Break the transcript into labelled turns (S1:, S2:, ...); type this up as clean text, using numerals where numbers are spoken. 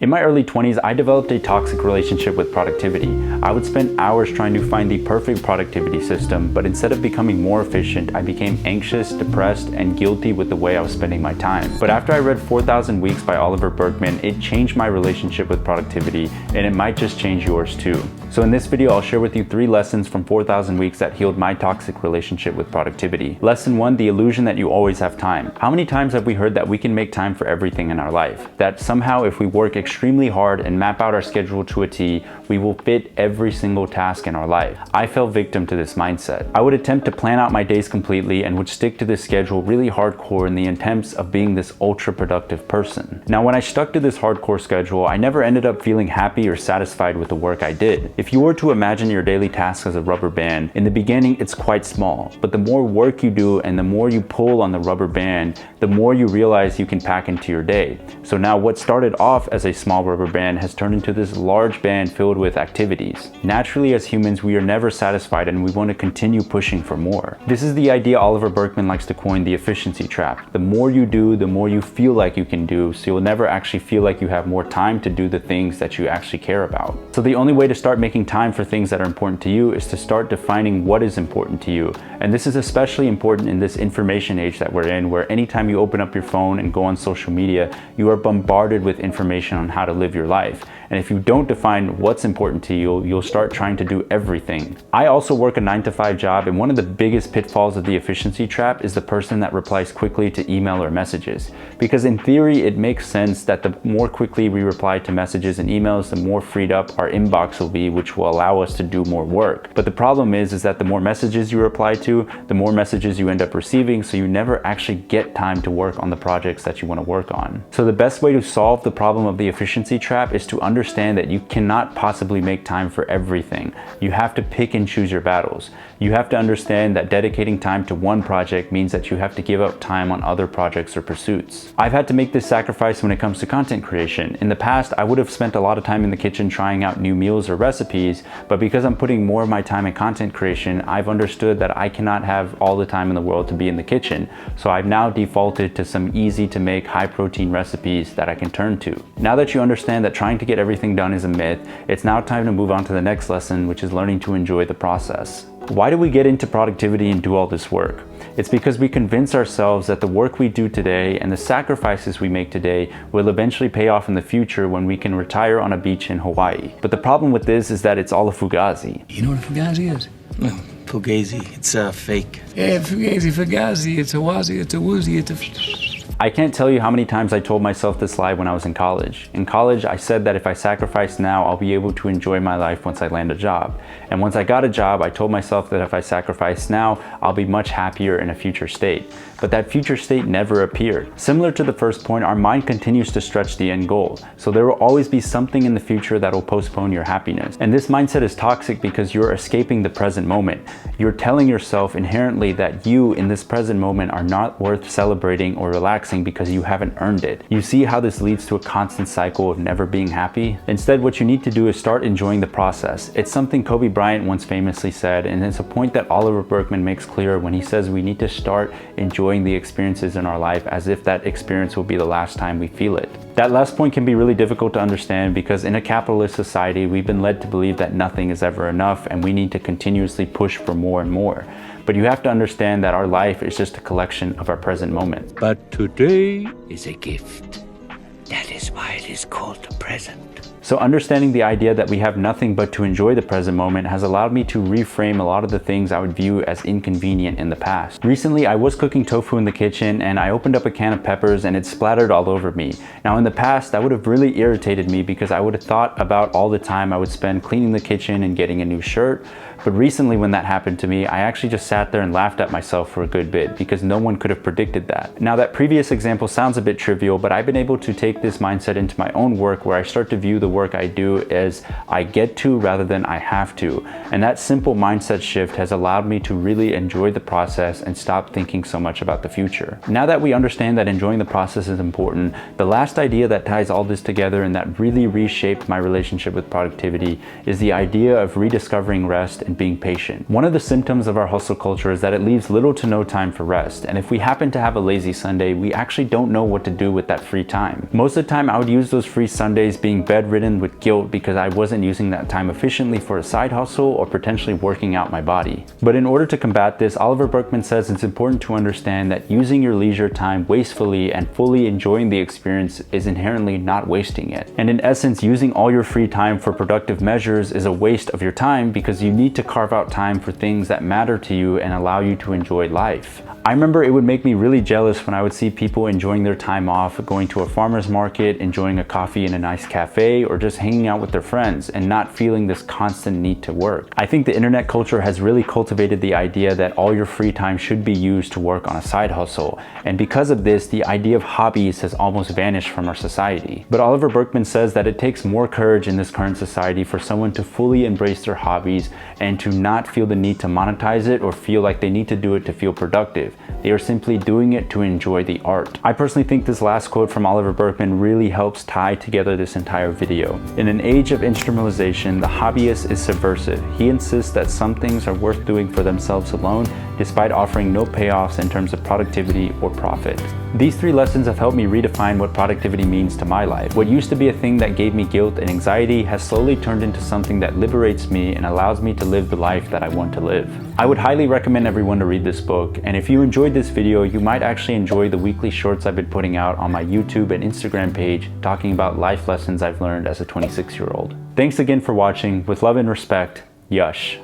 S1: In my early 20s, I developed a toxic relationship with productivity. I would spend hours trying to find the perfect productivity system, but instead of becoming more efficient, I became anxious, depressed, and guilty with the way I was spending my time. But after I read 4,000 Weeks by Oliver Burkeman, it changed my relationship with productivity, and it might just change yours too. So in this video, I'll share with you 3 lessons from 4,000 Weeks that healed my toxic relationship with productivity. Lesson 1, the illusion that you always have time. How many times have we heard that we can make time for everything in our life? That somehow if we work extremely hard and map out our schedule to a T, we will fit every single task in our life. I fell victim to this mindset. I would attempt to plan out my days completely and would stick to this schedule really hardcore in the attempts of being this ultra productive person. Now, when I stuck to this hardcore schedule, I never ended up feeling happy or satisfied with the work I did. If you were to imagine your daily tasks as a rubber band, in the beginning it's quite small, but the more work you do and the more you pull on the rubber band, the more you realize you can pack into your day. So now what started off as a small rubber band has turned into this large band filled with activities. Naturally, as humans, we are never satisfied and we want to continue pushing for more. This is the idea Oliver Burkeman likes to coin the efficiency trap. The more you do, the more you feel like you can do, so you'll never actually feel like you have more time to do the things that you actually care about. So the only way to start making time for things that are important to you is to start defining what is important to you. And this is especially important in this information age that we're in, where anytime you open up your phone and go on social media, you are bombarded with information on how to live your life. And if you don't define what's important to you, you'll start trying to do everything. I also work a 9-to-5 job, and one of the biggest pitfalls of the efficiency trap is the person that replies quickly to email or messages. Because in theory, it makes sense that the more quickly we reply to messages and emails, the more freed up our inbox will be, which will allow us to do more work. But the problem is that the more messages you reply to, the more messages you end up receiving, so you never actually get time to work on the projects that you want to work on. So the best way to solve the problem of the efficiency trap is to understand that you cannot possibly make time for everything. You have to pick and choose your battles. You have to understand that dedicating time to one project means that you have to give up time on other projects or pursuits. I've had to make this sacrifice when it comes to content creation. In the past, I would have spent a lot of time in the kitchen trying out new meals or recipes, but because I'm putting more of my time in content creation, I've understood that I cannot have all the time in the world to be in the kitchen. So I've now defaulted to some easy to make high protein recipes that I can turn to. Now that you understand that trying to get everything done is a myth, it's now time to move on to the next lesson, which is learning to enjoy the process. Why do we get into productivity and do all this work? It's because we convince ourselves that the work we do today and the sacrifices we make today will eventually pay off in the future when we can retire on a beach in Hawaii. But the problem with this is that it's all a fugazi.
S2: You know what a fugazi is? Well, fugazi, it's fake. Yeah, fugazi, it's a wazi, it's a woozy, it's a...
S1: I can't tell you how many times I told myself this lie when I was in college. In college, I said that if I sacrifice now, I'll be able to enjoy my life once I land a job. And once I got a job, I told myself that if I sacrifice now, I'll be much happier in a future state. But that future state never appeared. Similar to the first point, our mind continues to stretch the end goal. So there will always be something in the future that will postpone your happiness. And this mindset is toxic because you're escaping the present moment. You're telling yourself inherently that you in this present moment are not worth celebrating or relaxing because you haven't earned it. You see how this leads to a constant cycle of never being happy? Instead, what you need to do is start enjoying the process. It's something Kobe Bryant once famously said, and it's a point that Oliver Burkeman makes clear when he says we need to start enjoying the experiences in our life as if that experience will be the last time we feel it. That last point can be really difficult to understand because in a capitalist society, we've been led to believe that nothing is ever enough and we need to continuously push for more and more. But you have to understand that our life is just a collection of our present moment.
S2: But today is a gift. That is why it is called the present.
S1: So understanding the idea that we have nothing but to enjoy the present moment has allowed me to reframe a lot of the things I would view as inconvenient in the past. Recently, I was cooking tofu in the kitchen and I opened up a can of peppers and it splattered all over me. Now in the past, that would have really irritated me because I would have thought about all the time I would spend cleaning the kitchen and getting a new shirt. But recently when that happened to me, I actually just sat there and laughed at myself for a good bit because no one could have predicted that. Now that previous example sounds a bit trivial, but I've been able to take this mindset into my own work where I start to view the work I do as I get to rather than I have to. And that simple mindset shift has allowed me to really enjoy the process and stop thinking so much about the future. Now that we understand that enjoying the process is important, the last idea that ties all this together and that really reshaped my relationship with productivity is the idea of rediscovering rest and being patient. One of the symptoms of our hustle culture is that it leaves little to no time for rest. And if we happen to have a lazy Sunday, we actually don't know what to do with that free time. Most of the time, I would use those free Sundays being bedridden with guilt because I wasn't using that time efficiently for a side hustle or potentially working out my body. But in order to combat this, Oliver Burkeman says it's important to understand that using your leisure time wastefully and fully enjoying the experience is inherently not wasting it. And in essence, using all your free time for productive measures is a waste of your time because you need to carve out time for things that matter to you and allow you to enjoy life. I remember it would make me really jealous when I would see people enjoying their time off, going to a farmer's market, enjoying a coffee in a nice cafe, or just hanging out with their friends and not feeling this constant need to work. I think the internet culture has really cultivated the idea that all your free time should be used to work on a side hustle. And because of this, the idea of hobbies has almost vanished from our society. But Oliver Burkeman says that it takes more courage in this current society for someone to fully embrace their hobbies and to not feel the need to monetize it or feel like they need to do it to feel productive. They are simply doing it to enjoy the art. I personally think this last quote from Oliver Burkeman really helps tie together this entire video. In an age of instrumentalization, the hobbyist is subversive. He insists that some things are worth doing for themselves alone, despite offering no payoffs in terms of productivity or profit. These 3 lessons have helped me redefine what productivity means to my life. What used to be a thing that gave me guilt and anxiety has slowly turned into something that liberates me and allows me to live the life that I want to live. I would highly recommend everyone to read this book, and if you enjoyed this video, you might actually enjoy the weekly shorts I've been putting out on my YouTube and Instagram page talking about life lessons I've learned as a 26-year-old. Thanks again for watching. With love and respect, Yush.